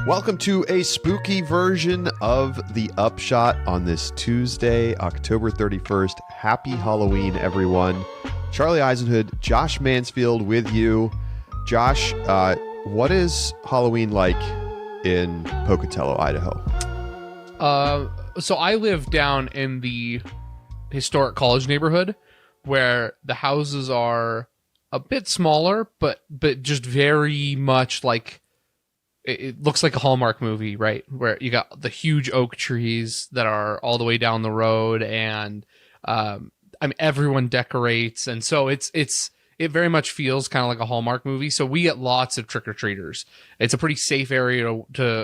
Welcome to a spooky version of the Upshot on this Tuesday, October 31st. Happy Halloween, everyone. Charlie Eisenhood, Josh Mansfield with you. Josh, what is Halloween like in Pocatello, Idaho? So I live down in the historic college neighborhood where the houses are a bit smaller, but just very much like it looks like a Hallmark movie, right? Where you got the huge oak trees that are all the way down the road, and everyone decorates, and so it very much feels kind of like a Hallmark movie. So we get lots of trick-or-treaters. It's a pretty safe area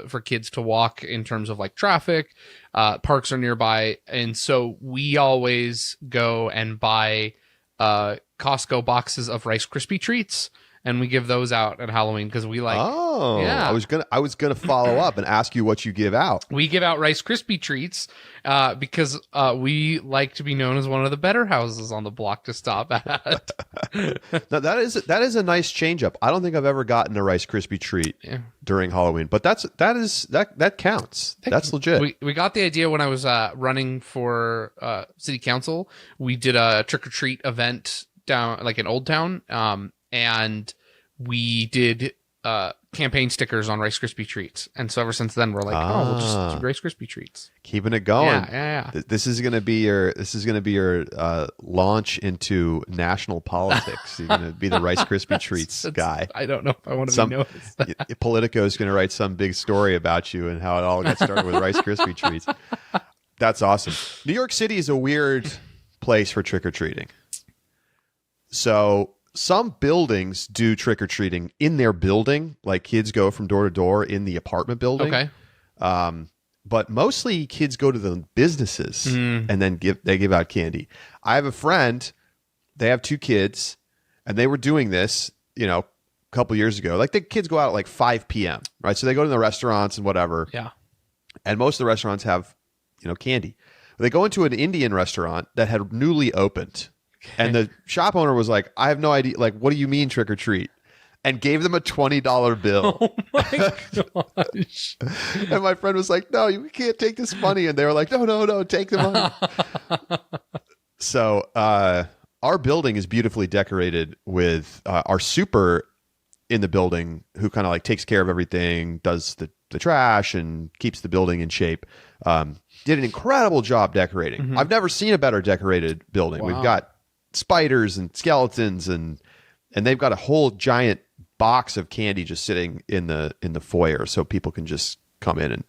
for kids to walk in terms of like traffic. Parks are nearby, and so we always go and buy Costco boxes of Rice Krispie treats, and we give those out at Halloween because we like. Oh, yeah. I was gonna follow up and ask you what you give out. We give out Rice Krispie treats because we like to be known as one of the better houses on the block to stop at. Now, that is a nice change up. I don't think I've ever gotten a Rice Krispie treat during Halloween, but that counts. That's legit. We got the idea when I was running for city council. We did a trick or treat event down like in Old Town, and we did campaign stickers on Rice Krispie treats, and so ever since then we're like, we'll just do Rice Krispie treats, keeping it going. Yeah. This is gonna be your launch into national politics. You're gonna be the Rice Krispie treats guy. I don't know if I want to be noticed. Politico is gonna write some big story about you and how it all got started with Rice Krispie treats. That's awesome. New York City is a weird place for trick or treating. So some buildings do trick-or-treating in their building, like kids go from door to door in the apartment building. Okay. But mostly kids go to the businesses and then give out candy. I have a friend, they have 2 kids, and they were doing this, a couple years ago. Like the kids go out at like 5 p.m., right? So they go to the restaurants and whatever. Yeah. And most of the restaurants have, candy. They go into an Indian restaurant that had newly opened. And the shop owner was like, I have no idea. Like, what do you mean trick or treat? And gave them a $20 bill. Oh my gosh. And my friend was like, no, you can't take this money. And they were like, no, take the money. So our building is beautifully decorated with our super in the building who kind of like takes care of everything, does the trash and keeps the building in shape. Did an incredible job decorating. Mm-hmm. I've never seen a better decorated building. Wow. We've got spiders and skeletons and they've got a whole giant box of candy just sitting in the foyer so people can just come in and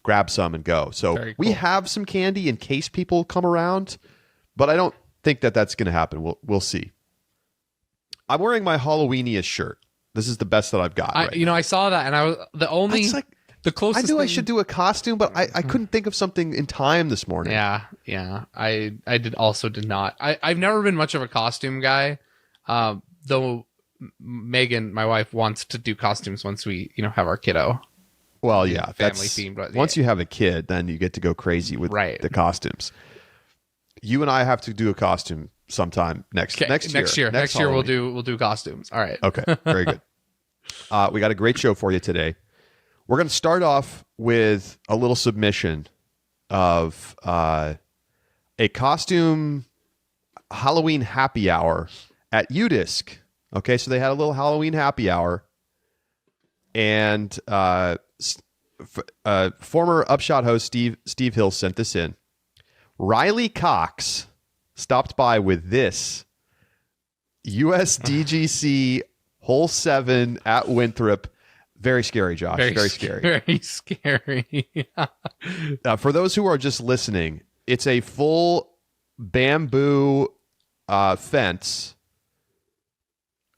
grab some and go. So cool. We have some candy in case people come around, but I don't think that's going to happen. We'll see. I'm wearing my Halloweeniest shirt. This is the best that I've got. I saw that and I was the closest. I knew I should do a costume, but I couldn't think of something in time this morning. Yeah. I did not. I've never been much of a costume guy, though Megan, my wife, wants to do costumes once we, have our kiddo. Well, yeah, family themed. But once you have a kid, then you get to go crazy with the costumes. You and I have to do a costume sometime next year. Next year we'll do costumes. All right. Okay. Very good. We got a great show for you today. We're going to start off with a little submission of a costume Halloween happy hour at UDisc. Okay, so they had a little Halloween happy hour, and former Upshot host Steve Hill sent this in. Riley Cox stopped by with this USDGC Hole 7 at Winthrop. Very scary, Josh. Very scary. Very scary. For those who are just listening, it's a full bamboo fence,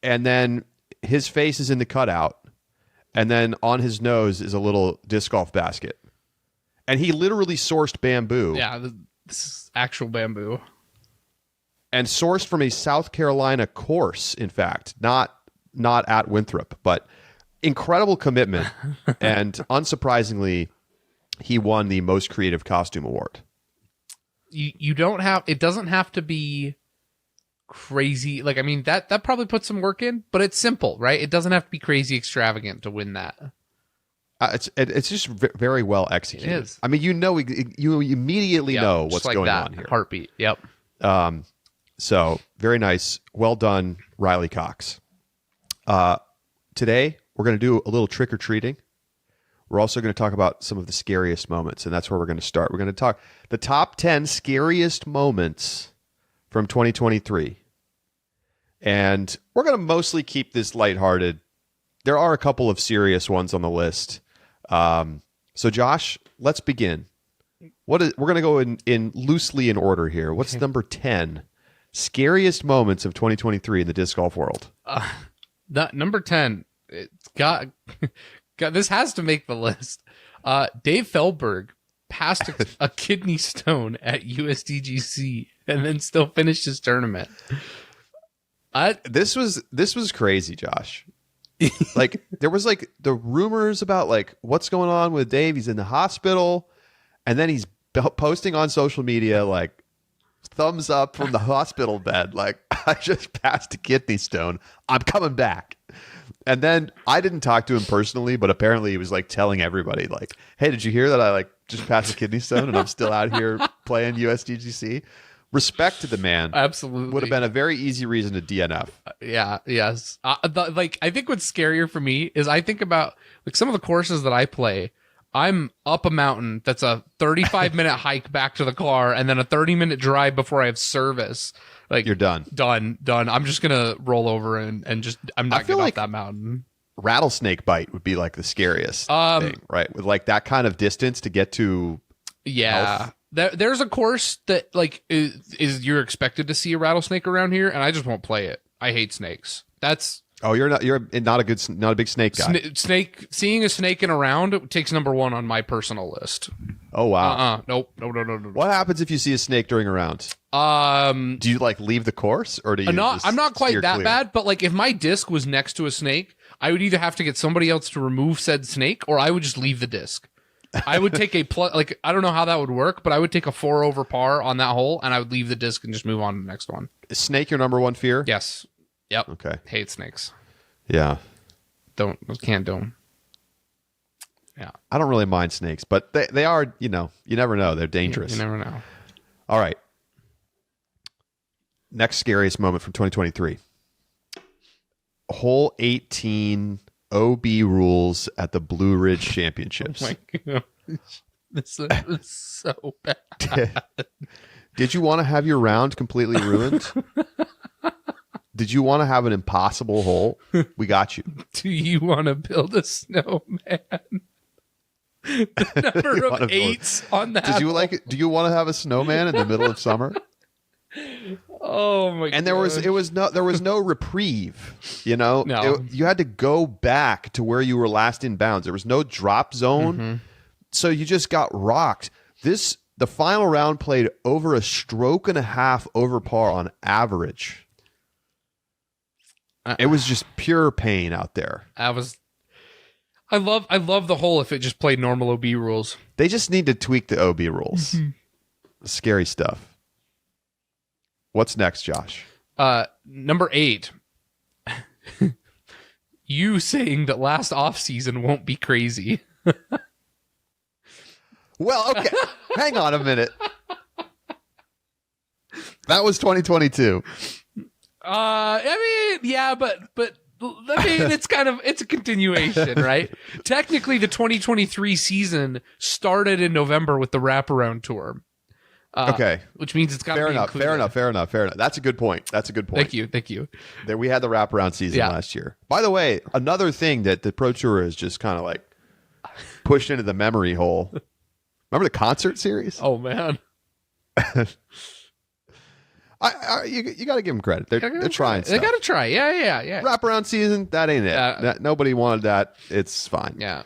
and then his face is in the cutout, and then on his nose is a little disc golf basket. And he literally sourced bamboo. Yeah, this is actual bamboo. And sourced from a South Carolina course, in fact. Not at Winthrop, but... incredible commitment, and unsurprisingly, he won the Most Creative Costume Award. It doesn't have to be crazy. Like, I mean, that probably puts some work in, but it's simple, right? It doesn't have to be crazy extravagant to win that. It's just very well executed. It is. I mean, you immediately know just what's like going that. on here. Heartbeat. Yep. So very nice. Well done, Riley Cox. Today we're going to do a little trick or treating. We're also going to talk about some of the scariest moments, and that's where we're going to start. We're going to talk the top 10 scariest moments from 2023. And we're going to mostly keep this lighthearted. There are a couple of serious ones on the list. So Josh, let's begin. We're going to go in loosely in order here. What's number 10 scariest moments of 2023 in the disc golf world? Number 10. It's got this has to make the list. Dave Feldberg passed a kidney stone at USDGC and then still finished his tournament. This was crazy, Josh. Like there was like the rumors about like what's going on with Dave. He's in the hospital, and then he's posting on social media like thumbs up from the hospital bed. Like, I just passed a kidney stone. I'm coming back. And then I didn't talk to him personally, but apparently he was like telling everybody like, hey, did you hear that I like just passed a kidney stone and I'm still out here playing USDGC? Respect to the man. Absolutely. Would have been a very easy reason to DNF. Yeah. Yes. I think what's scarier for me is I think about like some of the courses that I play. I'm up a mountain that's a 35-minute hike back to the car and then a 30-minute drive before I have service. Like, you're done. Done. I'm just gonna roll over and just I'm not getting off that mountain. Rattlesnake bite would be like the scariest thing, right? With like that kind of distance to get to health. There's a course that like is you're expected to see a rattlesnake around here, and I just won't play it. I hate snakes. You're not a big snake guy. Seeing a snake in a round takes number one on my personal list. Oh wow. Nope. No. What happens if you see a snake during a round? Do you like leave the course or do you? I'm not quite that clear? bad, but like if my disc was next to a snake, I would either have to get somebody else to remove said snake, or I would just leave the disc. I would take like I don't know how that would work, but I would take a 4 over par on that hole, and I would leave the disc and just move on to the next one. Is snake your number one fear? Yes. Yep. Okay. Hate snakes. Yeah. Can't do them. Yeah. I don't really mind snakes, but they are, you never know. They're dangerous. You never know. All right. Next scariest moment from 2023. Hole 18 OB rules at the Blue Ridge Championships. Oh my gosh. This is so bad. Did you want to have your round completely ruined? Did you want to have an impossible hole? We got you. Do you want to build a snowman? The number of 8s on that. Do you want to have a snowman in the middle of summer? Oh my god. And there was no reprieve, No. You had to go back to where you were last in bounds. There was no drop zone. Mm-hmm. So you just got rocked. The final round played over a stroke and a half over par on average. It was just pure pain out there. I love the hole if it just played normal OB rules. They just need to tweak the OB rules. Scary stuff. What's next, Josh? Number 8. You saying that last offseason won't be crazy. Well, okay. Hang on a minute. That was 2022. I mean, yeah, but I mean, it's a continuation, right? Technically, the 2023 season started in November with the wraparound tour. Okay, which means it's got to be included. Fair enough. That's a good point. Thank you. There, we had the wraparound season last year. By the way, another thing that the Pro Tour is just kind of like pushed into the memory hole. Remember the concert series? Oh man. You got to give them credit. They're trying stuff. They got to try. Yeah. Wraparound season, that ain't it. Nobody wanted that. It's fine. Yeah.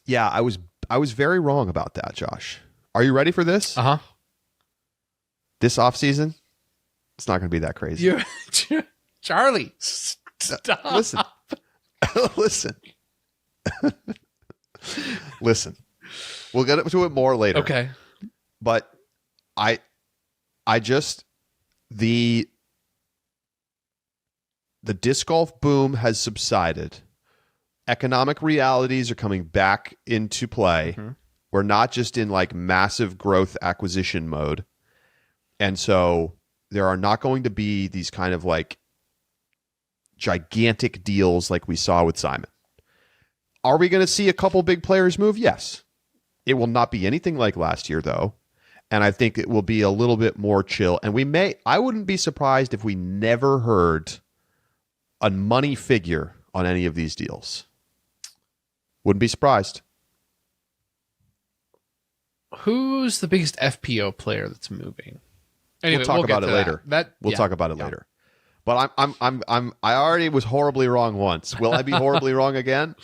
Yeah, I was very wrong about that, Josh. Are you ready for this? Uh-huh. This off season, it's not going to be that crazy. Charlie, stop. Listen. We'll get to it more later. Okay. But I just the disc golf boom has subsided. economic realities are coming back into play. Mm-hmm. We're not just in like massive growth acquisition mode. And so there are not going to be these kind of like gigantic deals like we saw with Simon. Are we going to see a couple big players move? Yes. It will not be anything like last year, though. And I think it will be a little bit more chill. And I wouldn't be surprised if we never heard a money figure on any of these deals. Wouldn't be surprised. Who's the biggest FPO player that's moving? Anyway, we'll talk about it later. We'll talk about it later. But I already was horribly wrong once. Will I be horribly wrong again?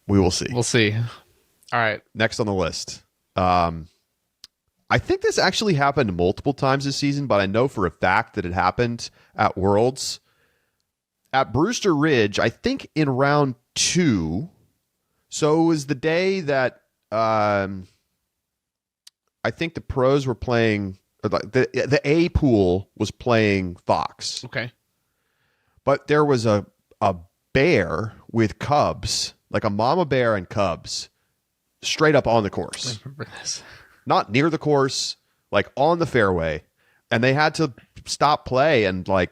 We will see. We'll see. All right. Next on the list. I think this actually happened multiple times this season, but I know for a fact that it happened at Worlds. At Brewster Ridge, I think in round 2. So it was the day that I think the pros were playing, the A pool was playing Fox. Okay. But there was a bear with cubs, like a mama bear and cubs, straight up on the course. I remember this. Not near the course, like on the fairway. And they had to stop play and like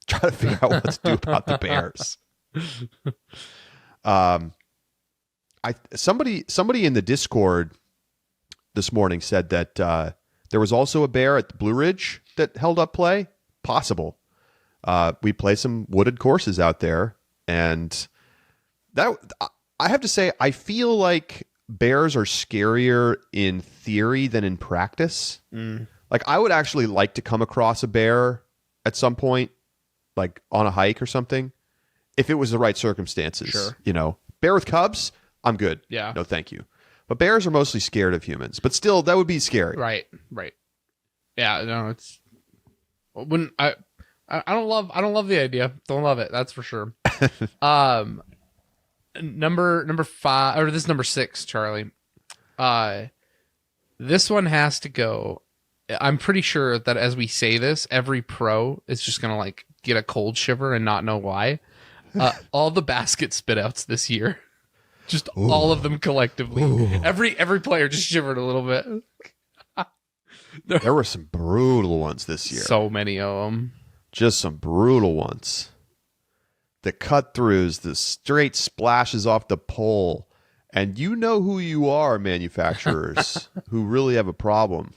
try to figure out what to do about the bears. Somebody in the Discord this morning said that there was also a bear at the Blue Ridge that held up play. Possible. We play some wooded courses out there, and that I have to say, I feel like bears are scarier in theory than in practice. Like, I would actually like to come across a bear at some point, like on a hike or something, if it was the right circumstances. Sure. You know, bear with cubs, I'm good. Yeah. No, thank you. But bears are mostly scared of humans. But still, that would be scary. Right. Yeah, no, it's when I don't love the idea. Don't love it. That's for sure. Number 5, or this is number 6, Charlie. This one has to go. I'm pretty sure that as we say this, every pro is just gonna like get a cold shiver and not know why. All the basket spit outs this year. Just Ooh. All of them collectively. Ooh. Every player just shivered a little bit. There were some brutal ones this year. So many of them. Just some brutal ones. The cut-throughs, the straight splashes off the pole. And you know who you are, manufacturers, who really have a problem.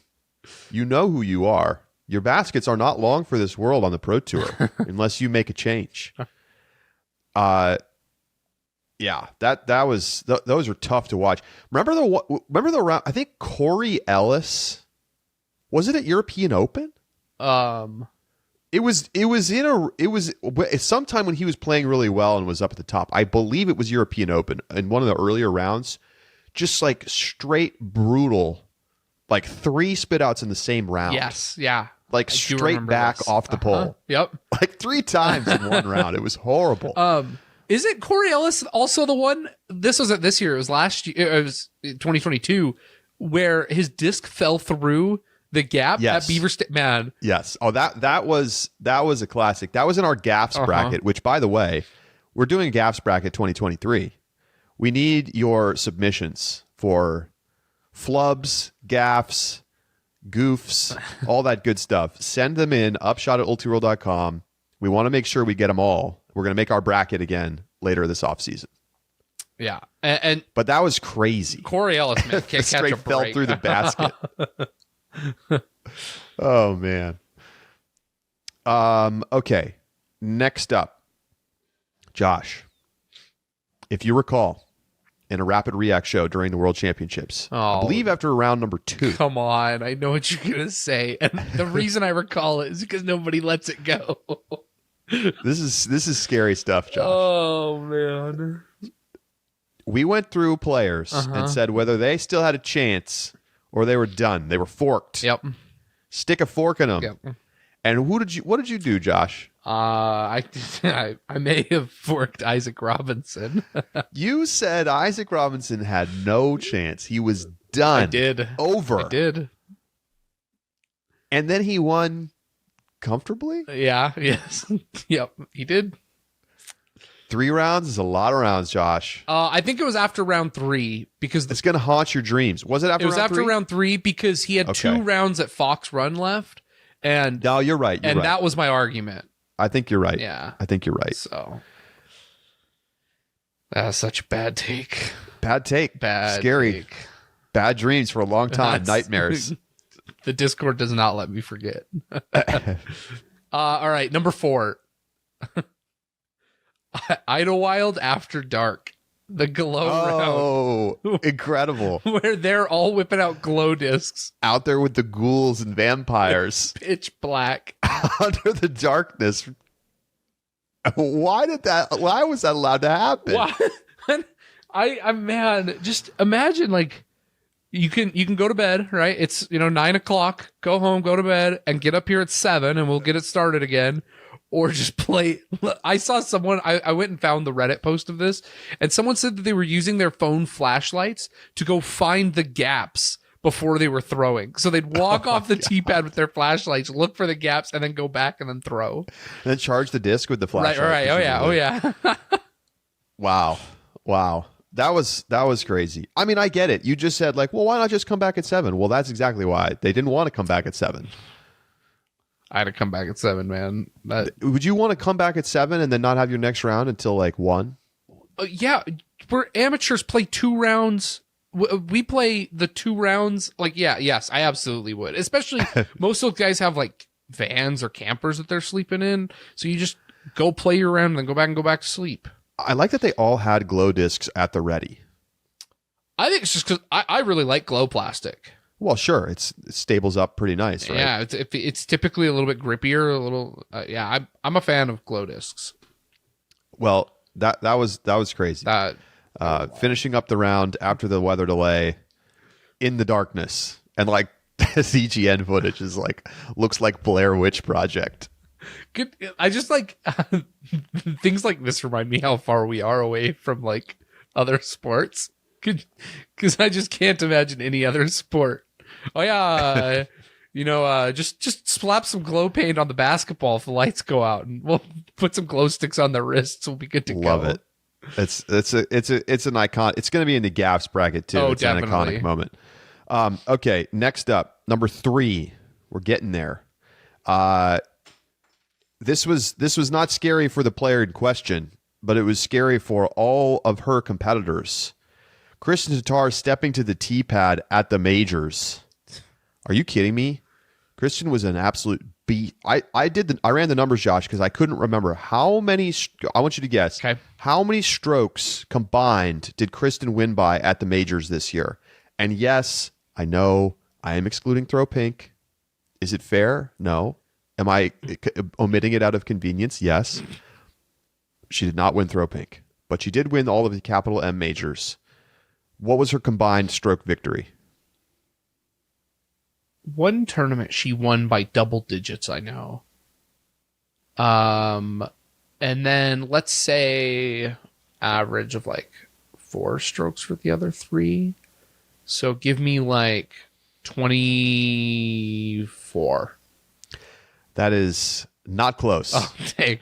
You know who you are. Your baskets are not long for this world on the Pro Tour unless you make a change. Yeah, those are tough to watch. Remember the round? I think Corey Ellis, was it at European Open? It was sometime when he was playing really well and was up at the top. I believe it was European Open in one of the earlier rounds. Just like straight brutal, like 3 spit outs in the same round. Yes, yeah. Like straight back off the pole. Yep. Like 3 times in one round. It was horrible. Is it Corey Ellis also the one? This wasn't this year. It was last year. It was 2022, where his disc fell through the gap at Beaver State. Man, yes. Oh, that was a classic. That was in our gaffs bracket. Which, by the way, we're doing a gaffs bracket 2023. We need your submissions for flubs, gaffs, goofs, all that good stuff. Send them in. Upshot@ultiworld.com. We want to make sure we get them all. We're going to make our bracket again later this offseason. Yeah. But that was crazy. Corey Ellis, man, can't catch a break. Fell through the basket. Oh, man. Okay. Next up, Josh, if you recall, in a Rapid React show during the World Championships, I believe after round number 2. Come on. I know what you're going to say. And the reason I recall it is because nobody lets it go. This is scary stuff, Josh. Oh, man. We went through players and said whether they still had a chance or they were done. They were forked. Yep. Stick a fork in them. Yep. And what did you do, Josh? I may have forked Isaac Robinson. You said Isaac Robinson had no chance. He was done. I did. Over. I did. And then he won comfortably? Yeah. Yes. Yep. He did. 3 rounds is a lot of rounds, Josh. I think it was after round 3 because It's going to haunt your dreams. Was it after round 3? It was after round 3 because he had 2 rounds at Fox Run left. And no, you're right. You're right. That was my argument. I think you're right. Yeah. I think you're right. So that's such a bad take. Bad take. Scary. Take. Bad dreams for a long time. Nightmares. The Discord does not let me forget. All right, number 4. Idlewild After Dark. The glow round. Incredible. Where they're all whipping out glow discs. Out there with the ghouls and vampires. Pitch black. Under the darkness. Why was that allowed to happen? Why? Man, just imagine like you can go to bed, right? It's 9:00, go home, go to bed, and get up here at 7 and we'll get it started again. Or just play. I saw someone, I went and found the Reddit post of this, and someone said that they were using their phone flashlights to go find the gaps before they were throwing. So they'd walk off the T-pad with their flashlights, look for the gaps, and then go back and then throw. And then charge the disc with the flashlight. Right. Oh yeah. Wow. That was crazy. I mean, I get it. You just said like, well, why not just come back at 7? Well, that's exactly why. They didn't want to come back at 7. I had to come back at 7, man. Would you want to come back at 7 and then not have your next round until like 1? Yeah, we're amateurs. Play 2 rounds. We play the 2 rounds. Like, yes, I absolutely would. Especially most of those guys have like vans or campers that they're sleeping in. So you just go play your round and then go back to sleep. I like that they all had glow discs at the ready. I think it's just because I really like glow plastic. Well, sure, it stables up pretty nice, right? Yeah, it's typically a little bit grippier, a little. I'm a fan of glow discs. Well, that was crazy. Finishing up the round after the weather delay in the darkness, and like CGN footage is like looks like Blair Witch Project. I just like things like this remind me how far we are away from like other sports, because I just can't imagine any other sport. Oh yeah, just slap some glow paint on the basketball if the lights go out, and we'll put some glow sticks on the wrists. We'll be good to go. Love it. It's an icon. It's going to be in the gaffs bracket too. Oh, it's definitely. An iconic moment. Okay, next up, number 3. We're getting there. This was not scary for the player in question, but it was scary for all of her competitors. Kristen Tatar stepping to the tee pad at the majors. Are you kidding me? Kristen was an absolute beat. I ran the numbers, Josh, because I couldn't remember how many. I want you to guess. Okay. How many strokes combined did Kristen win by at the majors this year? And yes, I know I am excluding throw pink. Is it fair? No. Am I omitting it out of convenience? Yes. She did not win throw pink, but she did win all of the capital M majors. What was her combined stroke victory? One tournament she won by double digits, I know. And then let's say average of like 4 strokes for the other 3. So give me like 24. That is not close. Oh, dang.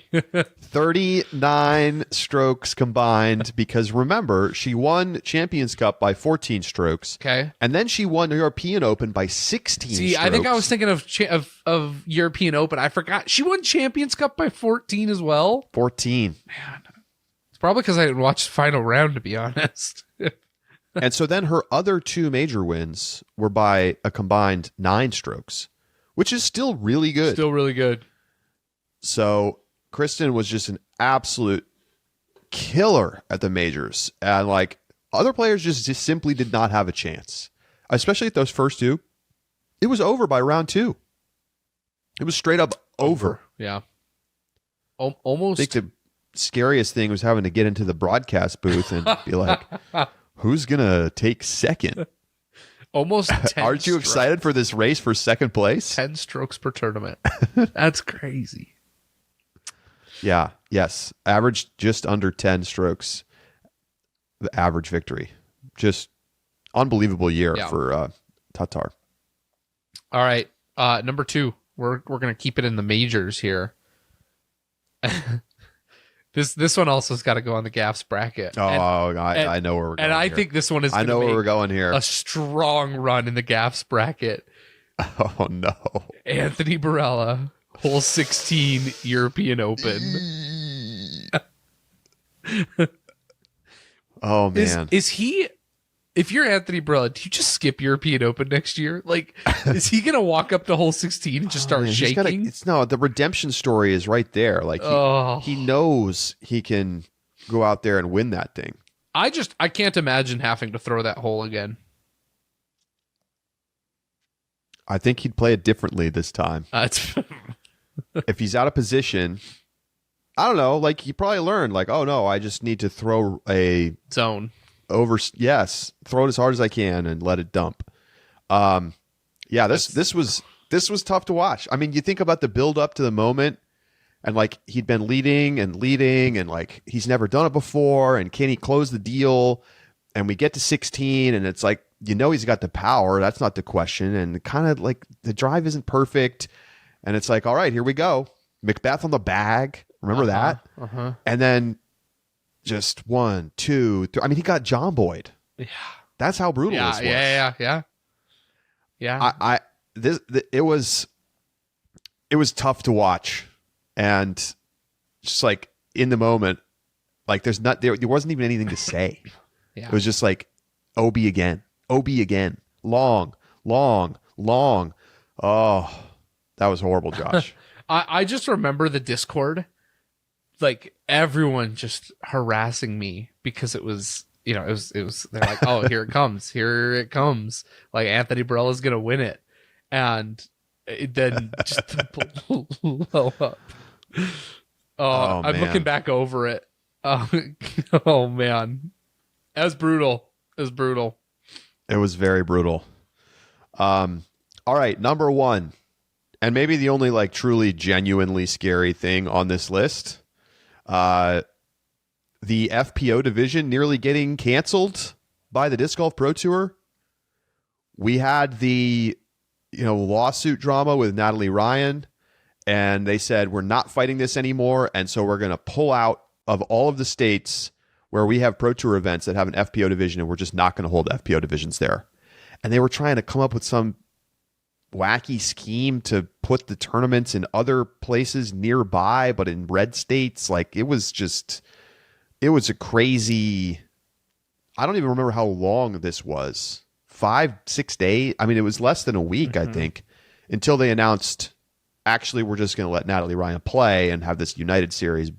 39 strokes combined, because remember, she won Champions Cup by 14 strokes. Okay. And then she won the European Open by 16 See, strokes. I think I was thinking of European Open. I forgot. She won Champions Cup by 14 as well. 14. Man. It's probably because I didn't watch the final round, to be honest. And so then her other 2 major wins were by a combined 9 strokes, which is still really good. Still really good. So Kristen was just an absolute killer at the majors. And like other players just simply did not have a chance, especially at those first 2. It was over by round 2. It was straight up over. Yeah. Almost. I think the scariest thing was having to get into the broadcast booth and be like, who's going to take second? Almost 10 Aren't you excited for this race for second place? 10 strokes per tournament. That's crazy. Yeah. Yes. Averaged just under 10 strokes. The average victory. Just unbelievable year for Tatar. All right. Number 2. We're going to keep it in the majors here. This one also has got to go on the gaffs bracket. Oh, I know where we're going. And I here. think this one is. I know where we're going here. A strong run in the gaffs bracket. Oh no, Anthony Barella, hole 16, European Open. Oh man, is he? If you're Anthony Barella, do you just skip European Open next year? Like, is he gonna walk up to hole 16 and just start shaking? The redemption story is right there. Like he knows he can go out there and win that thing. I can't imagine having to throw that hole again. I think he'd play it differently this time. If he's out of position, I don't know. Like he probably learned. Like, oh no, I just need to throw a zone over. Yes, throw it as hard as I can and let it dump. Yeah, this was tough to watch. I mean, you think about the build up to the moment, and like he'd been leading, and like he's never done it before, and can he close the deal? And we get to 16, and it's like, you know, he's got the power. That's not the question. And kind of like the drive isn't perfect. And it's like, all right, here we go. Macbeth on the bag. Remember that? And then just 1, 2, 3. I mean, he got John Boyd. Yeah. That's how brutal this was. Yeah. It was tough to watch. And just like in the moment, like there wasn't even anything to say. Yeah. It was just like, OB again. Long. Oh, that was horrible, Josh. I just remember the Discord, like everyone just harassing me because it was, you know, it was they're like, oh, here it comes. Like Anthony Barella's going to win it. And it then just blow up. Oh, I'm looking back over it. Oh man. It was brutal. It was very brutal. All right, number 1, and maybe the only like truly genuinely scary thing on this list, the FPO division nearly getting canceled by the Disc Golf Pro Tour. We had the lawsuit drama with Natalie Ryan, and they said we're not fighting this anymore, and so we're going to pull out of all of the states where we have Pro Tour events that have an FPO division, and we're just not going to hold FPO divisions there. And they were trying to come up with some wacky scheme to put the tournaments in other places nearby, but in red states. Like it was a crazy, I don't even remember how long this was. 5-6 days. I mean, it was less than a week, I think, until they announced, actually, we're just going to let Natalie Ryan play and have this United Series.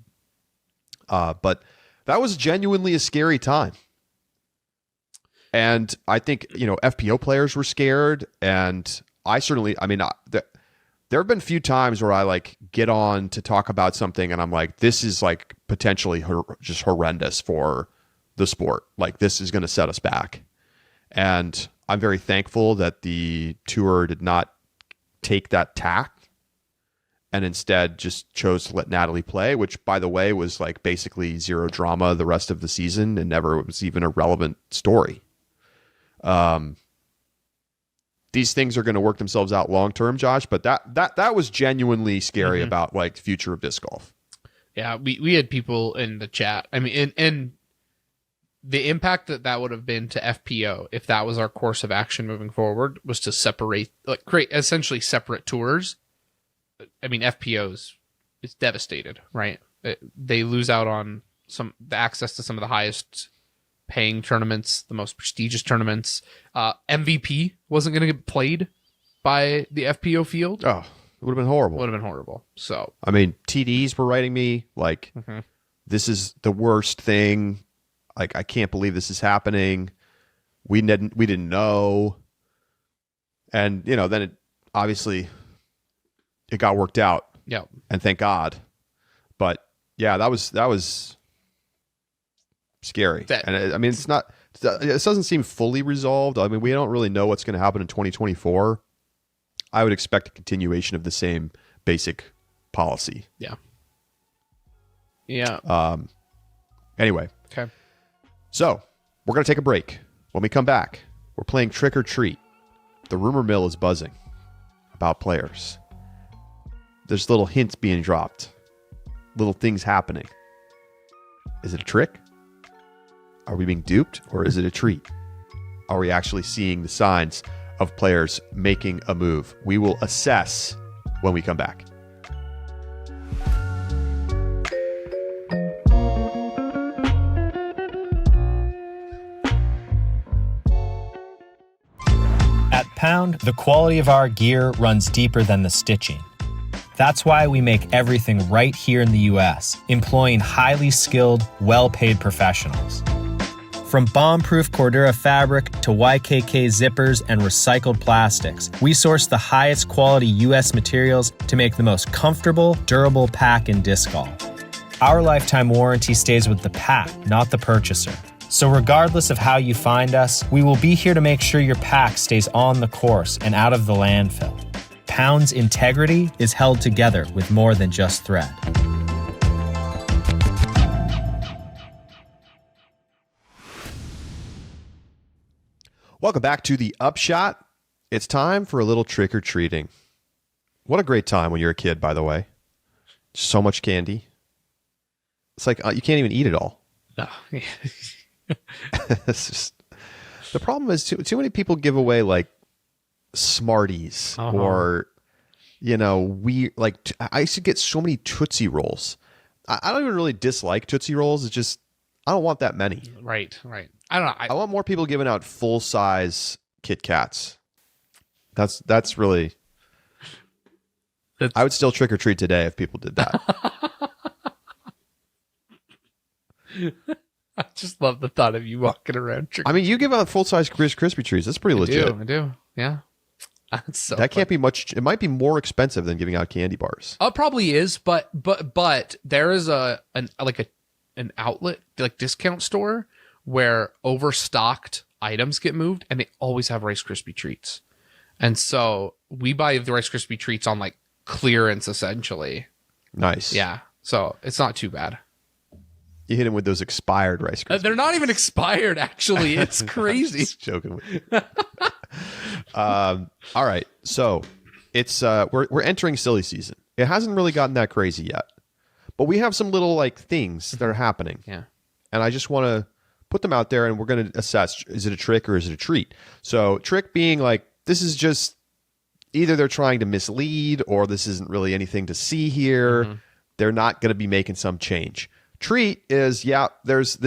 But that was genuinely a scary time. And I think, FPO players were scared. And there have been a few times where I like get on to talk about something and I'm like, this is like potentially just horrendous for the sport. Like this is going to set us back. And I'm very thankful that the tour did not take that tack and instead just chose to let Natalie play, which, by the way, was like basically zero drama the rest of the season and never was even a relevant story. These things are going to work themselves out long term, Josh, but that was genuinely scary about like the future of disc golf. Yeah, we had people in the chat. I mean, and the impact that would have been to FPO if that was our course of action moving forward was to separate, like create essentially separate tours. I mean, FPO's is devastated, right? They lose out on the access to some of the highest paying tournaments, the most prestigious tournaments. MVP wasn't going to get played by the FPO field. Oh, it would have been horrible. So, I mean, TDs were writing me like, this is the worst thing. Like, I can't believe this is happening. We didn't know. And, then it obviously it got worked out. Yeah. And thank God. But yeah, that was scary. It doesn't seem fully resolved. I mean, we don't really know what's going to happen in 2024. I would expect a continuation of the same basic policy. Yeah. Yeah. Anyway. Okay. So we're going to take a break. When we come back, we're playing Trick or Treat. The rumor mill is buzzing about players. There's little hints being dropped, little things happening. Is it a trick? Are we being duped, or is it a treat? Are we actually seeing the signs of players making a move? We will assess when we come back. At Pound, the quality of our gear runs deeper than the stitching. That's why we make everything right here in the US, employing highly skilled, well-paid professionals. From bomb-proof Cordura fabric to YKK zippers and recycled plastics, we source the highest quality US materials to make the most comfortable, durable pack in disc golf. Our lifetime warranty stays with the pack, not the purchaser. So regardless of how you find us, we will be here to make sure your pack stays on the course and out of the landfill. Pound's integrity is held together with more than just thread. Welcome back to the Upshot. It's time for a little trick-or-treating. What a great time when you're a kid, by the way. So much candy. It's like you can't even eat it all. No. It's just, the problem is too many people give away like Smarties or, I used to get so many Tootsie Rolls. I don't even really dislike Tootsie Rolls. It's just, I don't want that many. Right. I don't know. I want more people giving out full-size Kit Kats. That's really... I would still trick or treat today if people did that. I just love the thought of you walking around. I mean, you give out full-size Krispy Treats. That's pretty legit. I do. Yeah. That's so that can't be much. It might be more expensive than giving out candy bars. It probably is, but there is an outlet, like discount store, where overstocked items get moved, and they always have Rice Krispie treats. And so we buy the Rice Krispie treats on like clearance, essentially. Nice. Yeah. So it's not too bad. You hit him with those expired Rice Krispies. They're not even expired, actually. It's crazy. Just joking with you. All right. So it's we're entering silly season. It hasn't really gotten that crazy yet, but we have some little like things that are happening. Yeah. And I just want to put them out there, and we're going to assess, is it a trick or is it a treat? So trick being like, this is just either they're trying to mislead or this isn't really anything to see here. Mm-hmm. They're not going to be making some change. Treat is, there's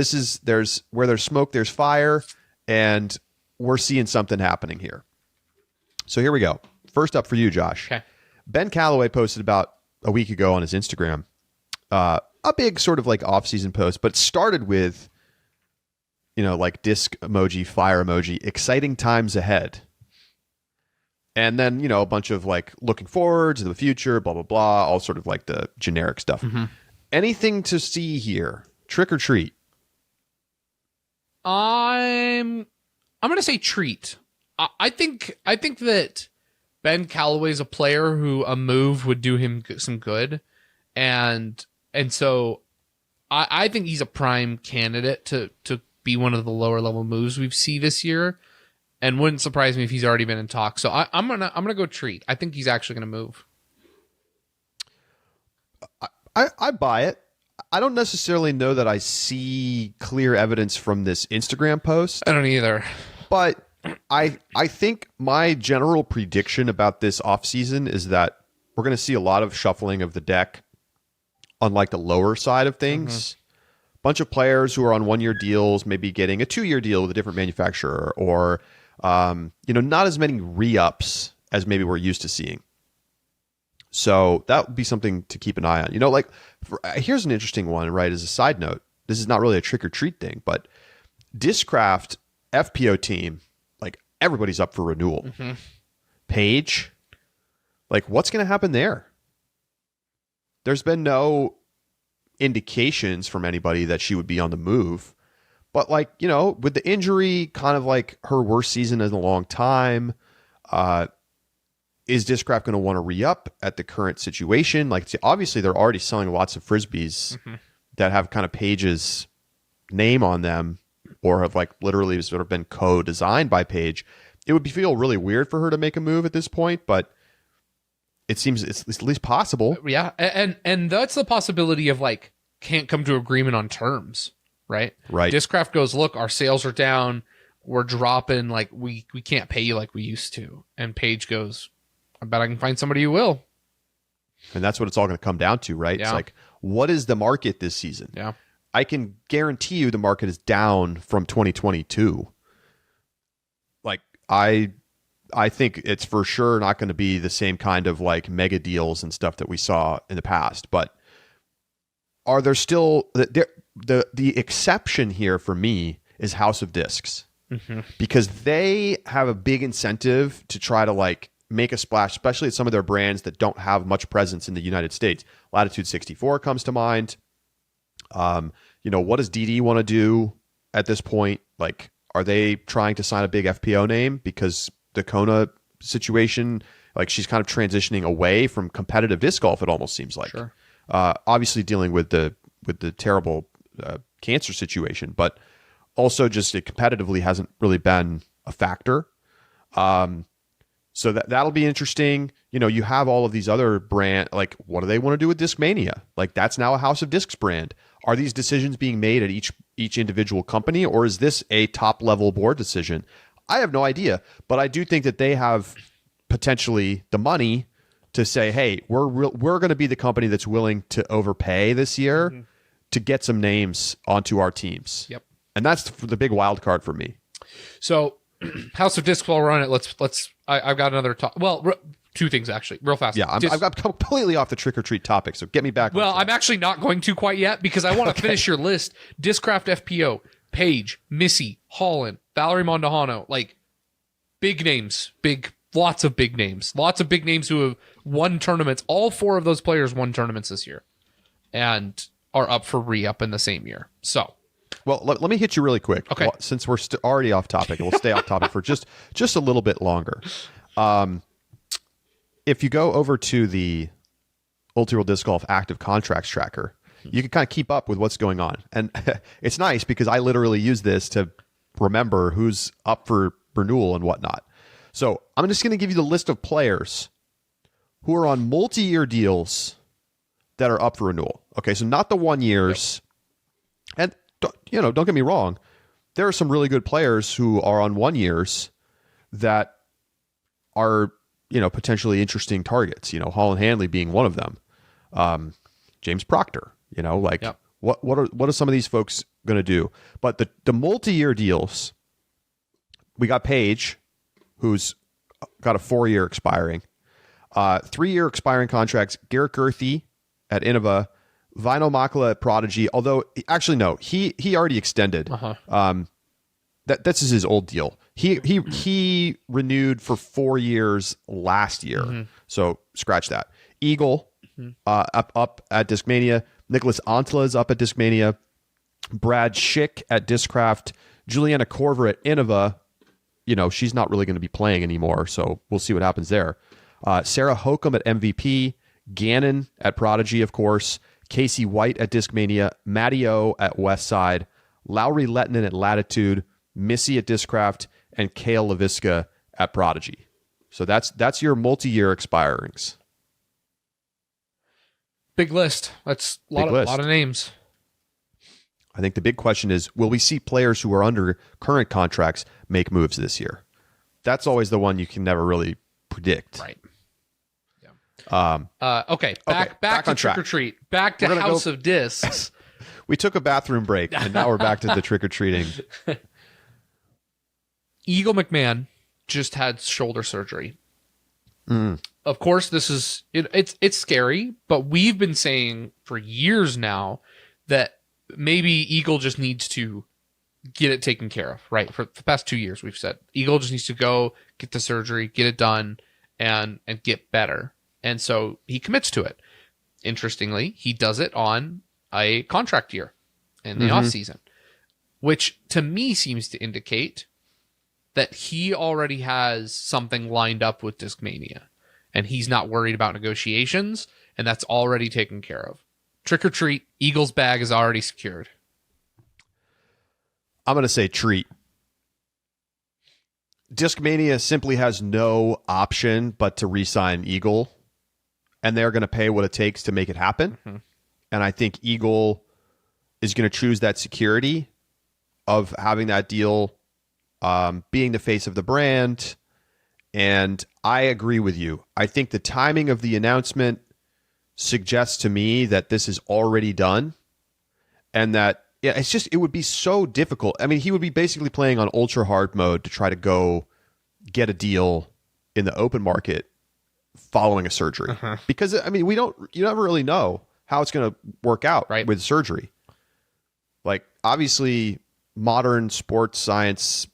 where there's smoke, there's fire, and we're seeing something happening here. So here we go. First up for you, Josh. Okay. Ben Calloway posted about a week ago on his Instagram, a big sort of like off-season post, but it started with, like disc emoji, fire emoji, exciting times ahead. And then, a bunch of like looking forward to the future, blah, blah, blah, all sort of like the generic stuff. Mm-hmm. Anything to see here? Trick or treat? I'm going to say treat. I think that Ben Calloway's a player who a move would do him some good. And so I think he's a prime candidate to be one of the lower level moves we've seen this year, and wouldn't surprise me if he's already been in talks. So I'm gonna go treat. I think he's actually gonna move. I buy it. I don't necessarily know that I see clear evidence from this Instagram post. I don't either. But I think my general prediction about this offseason is that we're going to see a lot of shuffling of the deck on like the lower side of things. Mm-hmm. Bunch of players who are on 1-year deals, maybe getting a 2-year deal with a different manufacturer, or not as many re-ups as maybe we're used to seeing. So that would be something to keep an eye on. Here's an interesting one, right? As a side note, this is not really a trick or treat thing, but Discraft FPO team, like everybody's up for renewal. Mm-hmm. Paige, like what's going to happen there? There's been no indications from anybody that she would be on the move, but with the injury, kind of like her worst season in a long time, is Discraft going to want to re-up at the current situation? Like, obviously, they're already selling lots of Frisbees mm-hmm. that have kind of Paige's name on them, or have like literally sort of been co-designed by Paige. It would feel really weird for her to make a move at this point, but it seems it's at least possible. Yeah, and that's the possibility of like can't come to agreement on terms, right? Right. Discraft goes, look, our sales are down. We're dropping. Like, we can't pay you like we used to. And Page goes, I bet I can find somebody who will. And that's what it's all going to come down to, right? Yeah. It's like, what is the market this season? Yeah. I can guarantee you the market is down from 2022. Like, I think it's for sure not going to be the same kind of like mega deals and stuff that we saw in the past. But are there still the exception here for me is House of Discs, because they have a big incentive to try to like make a splash, especially at some of their brands that don't have much presence in the United States. Latitude 64 comes to mind. What does DD want to do at this point? Like, are they trying to sign a big FPO name because the Kona situation, like she's kind of transitioning away from competitive disc golf, it almost seems like. Sure. Obviously dealing with the terrible cancer situation, but also just it competitively hasn't really been a factor. So that'll be interesting. You have all of these other brand, like what do they want to do with Discmania? Like that's now a House of Discs brand. Are these decisions being made at each individual company, or is this a top level board decision? I have no idea, but I do think that they have potentially the money to say, hey, we're going to be the company that's willing to overpay this year to get some names onto our teams. Yep. And that's the big wild card for me. So House of Discs, while we're on it, I've got another two things actually, real fast. Yeah, I've got completely off the trick or treat topic, so get me back. Well, I'm actually not going to quite yet because I want to finish your list. Discraft FPO, Paige, Missy, Holland, Valerie Mondahano, like big names, lots of big names who have won tournaments. All four of those players won tournaments this year and are up for re-up in the same year. So, well, let me hit you really quick. Okay. Well, since we're already off topic, and we'll stay off topic for just a little bit longer. If you go over to the Ultra Disc Golf Active Contracts Tracker, you can kind of keep up with what's going on. And it's nice because I literally use this to remember who's up for renewal and whatnot. So I'm just going to give you the list of players who are on multi-year deals that are up for renewal. Okay, so not the 1 years. And, don't get me wrong. There are some really good players who are on 1 years that are, potentially interesting targets. Holland Hanley being one of them. James Proctor, Yep. what are some of these folks going to do? But the multi-year deals, we got Paige, who's got a 4-year expiring, 3-year expiring contracts. Garrett Gerthy at Innova, Vino Makala at Prodigy. Although actually no, he already extended. That's his old deal. He renewed for 4 years last year, so scratch that. Eagle up at Discmania. Nicholas Antla is up at Discmania. Brad Schick at Discraft. Juliana Corver at Innova. She's not really going to be playing anymore, so we'll see what happens there. Sarah Hokum at MVP. Gannon at Prodigy, of course. Casey White at Discmania. Matty O at Westside. Lowry Lettinen at Latitude. Missy at Discraft. And Kale LaVisca at Prodigy. So that's your multi-year expirings. Big list. That's a lot of names. I think the big question is, will we see players who are under current contracts make moves this year? That's always the one you can never really predict. Right. Yeah. Okay. Back to on track. Trick or Treat. Back to House of Discs. We took a bathroom break, and now we're back to the trick-or-treating. Eagle McMahon just had shoulder surgery. Of course, this is it's scary, but we've been saying for years now that maybe Eagle just needs to get it taken care of, right? For the past 2 years, we've said Eagle just needs to go get the surgery, get it done, and get better. And so he commits to it. Interestingly, he does it on a contract year in the off season, which to me seems to indicate that he already has something lined up with Discmania, and he's not worried about negotiations, and that's already taken care of. Trick or treat, Eagle's bag is already secured. I'm going to say treat. Discmania simply has no option but to re-sign Eagle, and they're going to pay what it takes to make it happen. And I think Eagle is going to choose that security of having that deal, being the face of the brand. And I agree with you. I think the timing of the announcement suggests to me that this is already done, and that it would be so difficult. I mean, he would be basically playing on ultra hard mode to try to go get a deal in the open market following a surgery. Because I mean, you never really know how it's going to work out with surgery. Like, obviously modern sports science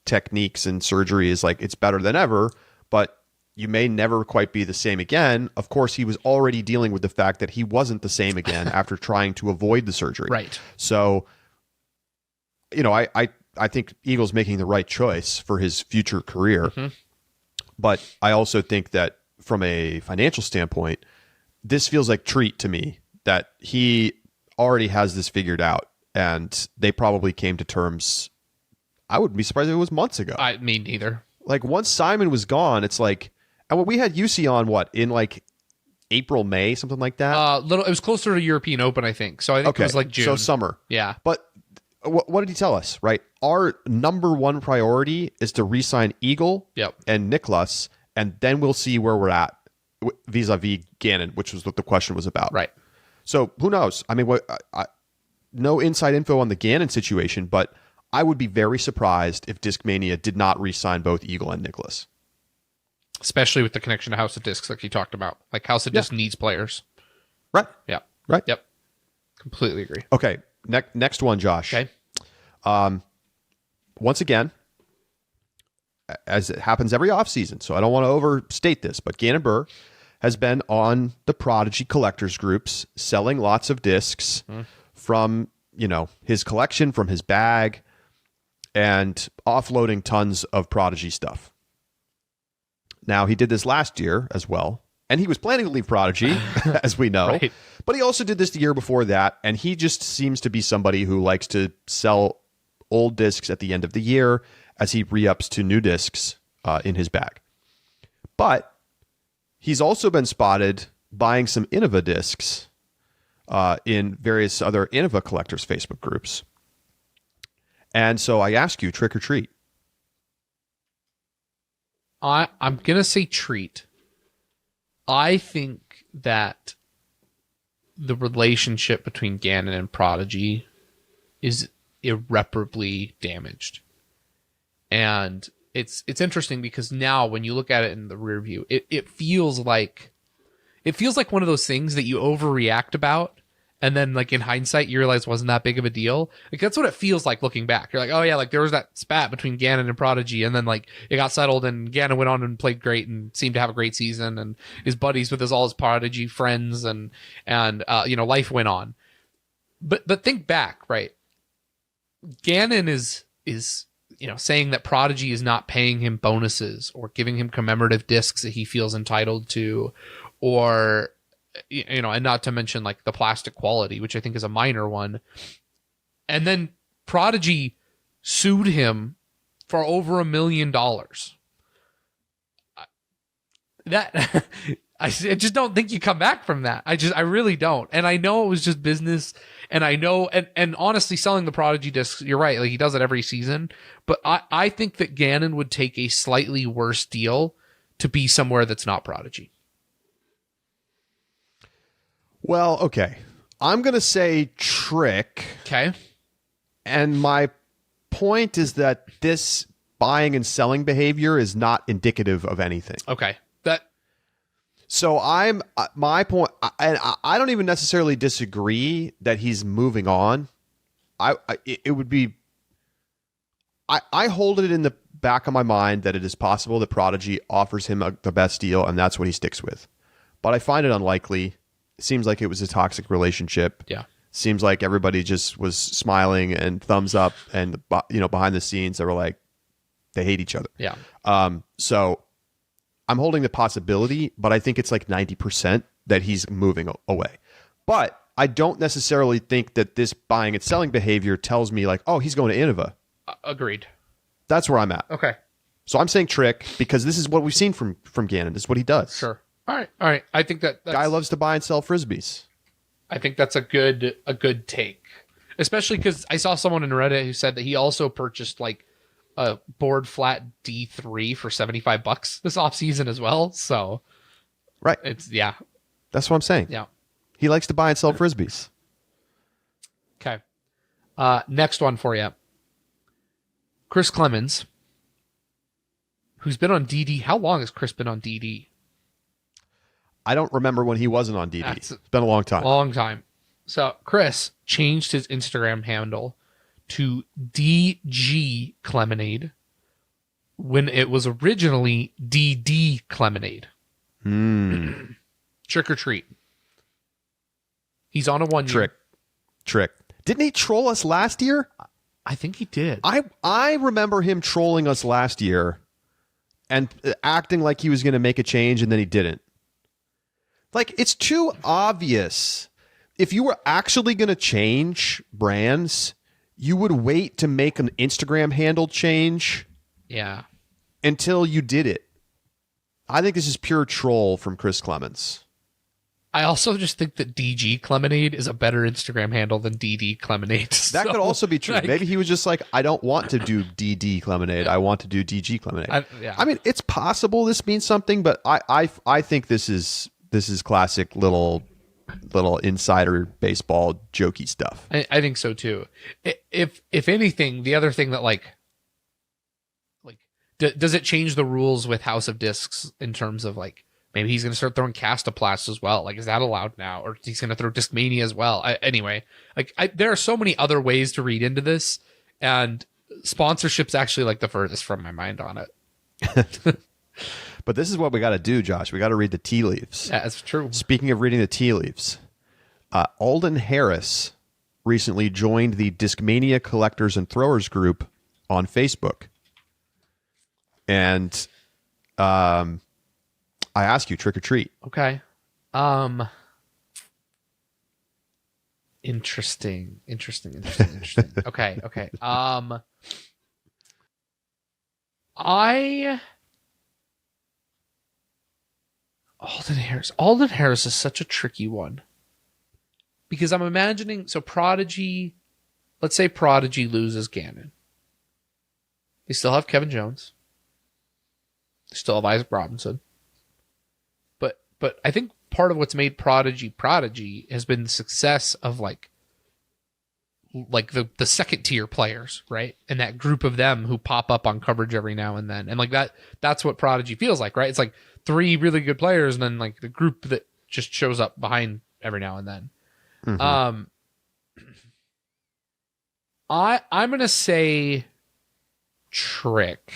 techniques and surgery is like, it's better than ever, but you may never quite be the same again. Of course, he was already dealing with the fact that he wasn't the same again after trying to avoid the surgery. Right. So, I think Eagle's making the right choice for his future career. But I also think that from a financial standpoint, this feels like treat to me, that he already has this figured out, and they probably came to terms. I wouldn't be surprised if it was months ago. Me neither. Like, once Simon was gone, it's like, and we had UC on in like April, May, something like that. It was closer to European Open, I think. So I think it was like June. So summer. Yeah. But what did he tell us? Right, our number one priority is to re-sign Eagle and Niklas, and then we'll see where we're at vis-a-vis Gannon, which was what the question was about. Right. So who knows? I mean, no inside info on the Gannon situation, but I would be very surprised if Discmania did not re-sign both Eagle and Niklas. Especially with the connection to House of Discs, like you talked about. Like, House of Discs needs players. Right. Yeah. Right. Yep. Completely agree. Okay. Next one, Josh. Okay. Once again, as it happens every offseason, so I don't want to overstate this, but Gannon Buhr has been on the Prodigy collectors groups selling lots of discs from, his collection, from his bag, and offloading tons of Prodigy stuff. Now, he did this last year as well, and he was planning to leave Prodigy, as we know. Right. But he also did this the year before that, and he just seems to be somebody who likes to sell old discs at the end of the year as he re-ups to new discs in his bag. But he's also been spotted buying some Innova discs in various other Innova collectors Facebook groups. And so I ask you, trick or treat? I'm going to say treat. I think that the relationship between Gannon and Prodigy is irreparably damaged. And it's interesting because now when you look at it in the rear view, it feels like one of those things that you overreact about, and then like in hindsight you realize wasn't that big of a deal. Like, that's what it feels like looking back. You're like, oh yeah, like there was that spat between Gannon and Prodigy, and then like it got settled, and Gannon went on and played great and seemed to have a great season, and his buddies with all his Prodigy friends, and life went on. But think back, right? Gannon is saying that Prodigy is not paying him bonuses or giving him commemorative discs that he feels entitled to, or and not to mention like the plastic quality, which I think is a minor one. And then Prodigy sued him for over $1 million. That I just don't think you come back from that. I really don't. And I know it was just business, and I know, and honestly, selling the Prodigy discs, you're right, like he does it every season, but I think that Gannon would take a slightly worse deal to be somewhere that's not Prodigy. Well, okay. I'm going to say trick. Okay. And my point is that this buying and selling behavior is not indicative of anything. Okay. So my point, and I don't even necessarily disagree that he's moving on. It would be, I hold it in the back of my mind that it is possible that Prodigy offers him the best deal, and that's what he sticks with. But I find it unlikely. It seems like it was a toxic relationship. Yeah. Seems like everybody just was smiling and thumbs up, and behind the scenes they were like, they hate each other. Yeah. So I'm holding the possibility, but I think it's like 90% that he's moving away. But I don't necessarily think that this buying and selling behavior tells me like, oh, he's going to Innova. Agreed. That's where I'm at. Okay. So I'm saying trick because this is what we've seen from Gannon. This is what he does. Sure. All right. I think that's, guy loves to buy and sell Frisbees. I think that's a good take. especially because I saw someone in Reddit who said that he also purchased like a board flat D3 for $75 this offseason as well. So Right. yeah. That's what I'm saying. Yeah. He likes to buy and sell Frisbees. Okay. Next one for you. Chris Clemens, who's been on DD. How long has Chris been on DD? I don't remember when he wasn't on DD. It's been a long time. Long time. So Chris changed his Instagram handle to DG Clemonade when it was originally DD Clemonade. Trick or treat. He's on a 1 year. Trick. Didn't he troll us last year? I think he did. I remember him trolling us last year and acting like he was going to make a change and then he didn't. Like, it's too obvious. If you were actually going to change brands, you would wait to make an Instagram handle change. Yeah. Until you did it. I think this is pure troll from Chris Clemens. I also just think that DG Clemonade is a better Instagram handle than DD Clemonade. That could also be true. Like, maybe he was just like, I don't want to do DD Clemonade. I want to do DG Clemonade. I mean, it's possible this means something, but I think this is classic little insider baseball jokey stuff. I think so too. If anything, the other thing that does it change the rules with House of Discs in terms of like, maybe he's going to start throwing Castaplast as well. Like, is that allowed now? Or he's going to throw Discmania as well? Anyway, there are so many other ways to read into this, and sponsorship's actually like the furthest from my mind on it. But this is what we got to do, Josh. We got to read the tea leaves. Yeah, that's true. Speaking of reading the tea leaves, Alden Harris recently joined the Discmania Collectors and Throwers group on Facebook. And I ask you, trick or treat. Okay. Interesting. Okay. Alden Harris is such a tricky one. Because I'm imagining, so Prodigy, let's say Prodigy loses Gannon. They still have Kevin Jones. They still have Isaac Robinson. But I think part of what's made Prodigy has been the success of like the second tier players, right? And that group of them who pop up on coverage every now and then. And like that's what Prodigy feels like, right? It's like three really good players and then like the group that just shows up behind every now and then. Mm-hmm. I'm going to say Trick.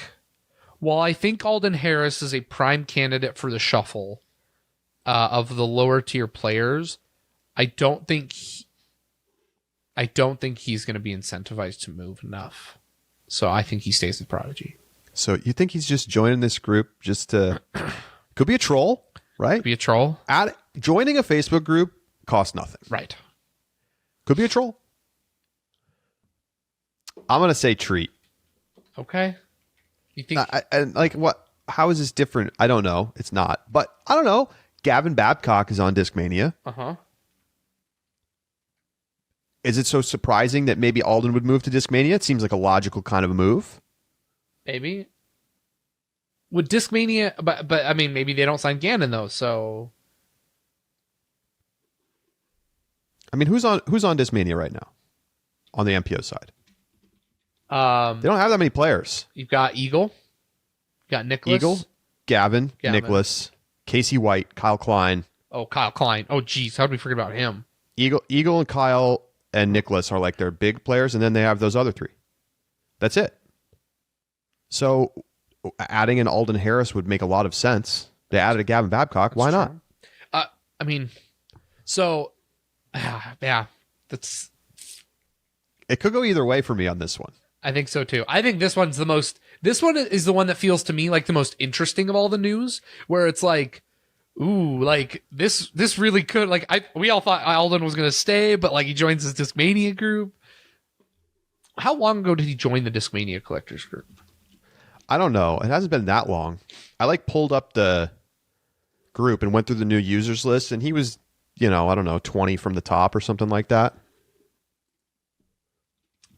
While I think Alden Harris is a prime candidate for the shuffle of the lower tier players, I don't think he's going to be incentivized to move enough. So I think he stays with Prodigy. So you think he's just joining this group just to... Could be a troll, right? Could be a troll. Joining a Facebook group costs nothing. Right. Could be a troll. I'm going to say treat. Okay. You think... and like what? How is this different? I don't know. It's not. But I don't know. Gavin Babcock is on Discmania. Uh-huh. Is it so surprising that maybe Alden would move to Discmania? It seems like a logical kind of a move. Maybe. Would Discmania... But I mean, maybe they don't sign Gannon, though, so... I mean, who's on Discmania right now? On the MPO side. They don't have that many players. You've got Eagle. You've got Nicholas. Gavin, Nicholas, Casey White, Kyle Klein. Oh, Kyle Klein. Oh, geez. How did we forget about him? Eagle and Kyle and Nicholas are like their big players, and then they have those other three. That's it. So adding an Alden Harris would make a lot of sense. They added a Gavin Babcock. Why not? I mean, so, yeah, that's... It could go either way for me on this one. I think so too. I think this one is the one that feels to me like the most interesting of all the news, where it's like, ooh, like this really could, like, we all thought Alden was going to stay, but like he joins this Discmania group. How long ago did he join the Discmania collectors group? I don't know. It hasn't been that long. I pulled up the group and went through the new users list, and he was, I don't know, 20 from the top or something like that.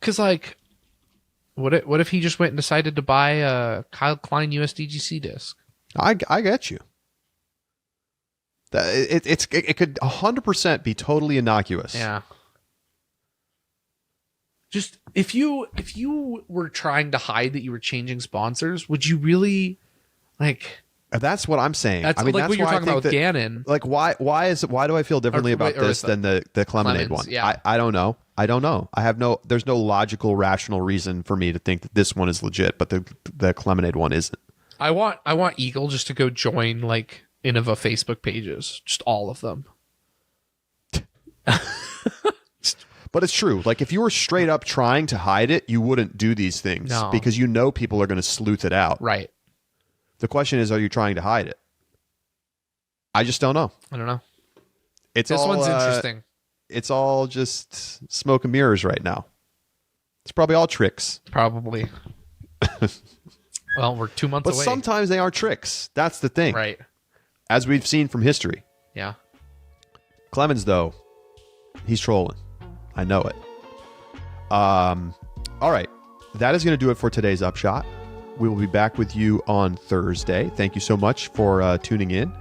Because, like, what if he just went and decided to buy a Kyle Klein USDGC disc? I get you. It could 100% be totally innocuous. Yeah. Just if you were trying to hide that you were changing sponsors, would you really like? That's what I'm saying. That's like that's what you're why talking about with Gannon. Like why do I feel differently about this than the Clemonade one? Yeah. I don't know. There's no logical, rational reason for me to think that this one is legit, but the Clemonade one isn't. I want Eagle just to go join like Innova Facebook pages, just all of them. But it's true. Like if you were straight up trying to hide it, you wouldn't do these things because you know people are going to sleuth it out. Right. The question is, are you trying to hide it? I just don't know. I don't know. This one's interesting. It's all just smoke and mirrors right now. It's probably all tricks. Probably. Well, we're 2 months away. But sometimes they are tricks. That's the thing. Right. As we've seen from history. Yeah. Clemens, though, he's trolling. I know it. All right. That is going to do it for today's Upshot. We will be back with you on Thursday. Thank you so much for tuning in.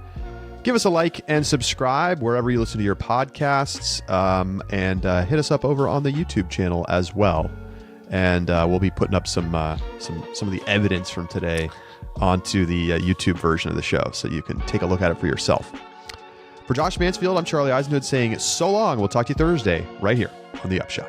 Give us a like and subscribe wherever you listen to your podcasts, and hit us up over on the YouTube channel as well. And we'll be putting up some of the evidence from today onto the YouTube version of the show, so you can take a look at it for yourself. For Josh Mansfield, I'm Charlie Eisenhood saying so long. We'll talk to you Thursday right here on The Upshot.